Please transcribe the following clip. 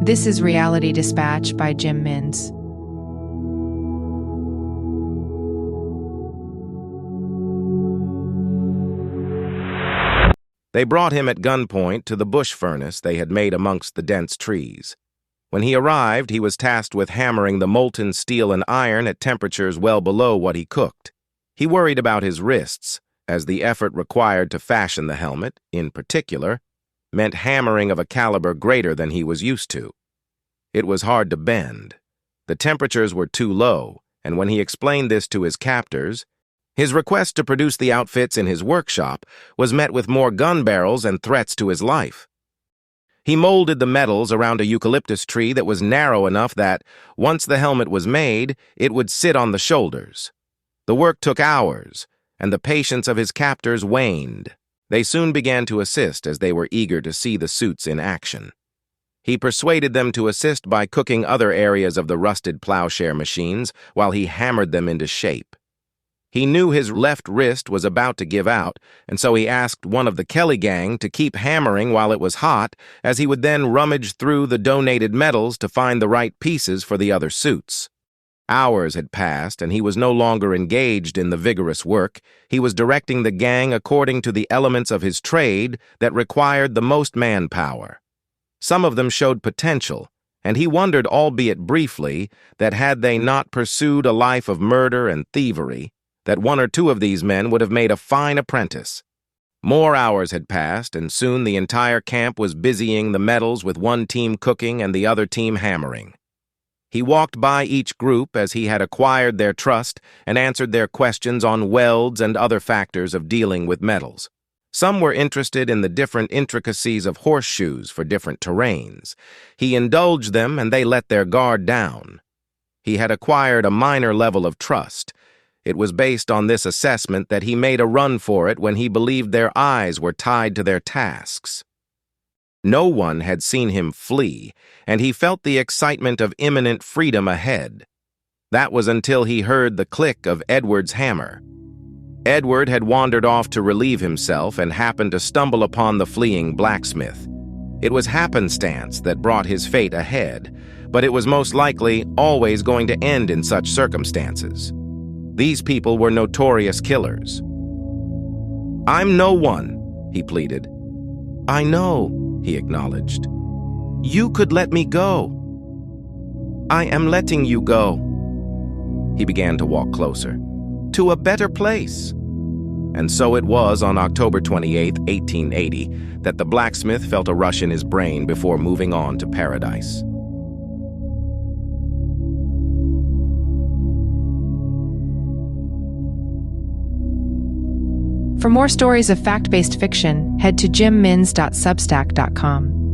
This is Reality Dispatch by Jim Minns. They brought him at gunpoint to the bush furnace they had made amongst the dense trees. When he arrived, he was tasked with hammering the molten steel and iron at temperatures well below what he cooked. He worried about his wrists, as the effort required to fashion the helmet, in particular, meant hammering of a caliber greater than he was used to. It was hard to bend. The temperatures were too low, and when he explained this to his captors, his request to produce the outfits in his workshop was met with more gun barrels and threats to his life. He molded the metals around a eucalyptus tree that was narrow enough that, once the helmet was made, it would sit on the shoulders. The work took hours, and the patience of his captors waned. They soon began to assist as they were eager to see the suits in action. He persuaded them to assist by cooking other areas of the rusted plowshare machines while he hammered them into shape. He knew his left wrist was about to give out, and so he asked one of the Kelly gang to keep hammering while it was hot, as he would then rummage through the donated metals to find the right pieces for the other suits. Hours had passed, and he was no longer engaged in the vigorous work. He was directing the gang according to the elements of his trade that required the most manpower. Some of them showed potential, and he wondered, albeit briefly, that had they not pursued a life of murder and thievery, that one or two of these men would have made a fine apprentice. More hours had passed, and soon the entire camp was busying the metals with one team cooking and the other team hammering. He walked by each group as he had acquired their trust and answered their questions on welds and other factors of dealing with metals. Some were interested in the different intricacies of horseshoes for different terrains. He indulged them, and they let their guard down. He had acquired a minor level of trust. It was based on this assessment that he made a run for it when he believed their eyes were tied to their tasks. No one had seen him flee, and he felt the excitement of imminent freedom ahead. That was until he heard the click of Edward's hammer. Edward had wandered off to relieve himself and happened to stumble upon the fleeing blacksmith. It was happenstance that brought his fate ahead, but it was most likely always going to end in such circumstances. These people were notorious killers. "I'm no one," he pleaded. "I know," he acknowledged. "You could let me go." "I am letting you go." He began to walk closer. "To a better place." And so it was on October 28, 1880, that the blacksmith felt a rush in his brain before moving on to paradise. For more stories of fact-based fiction, head to jimminns.substack.com.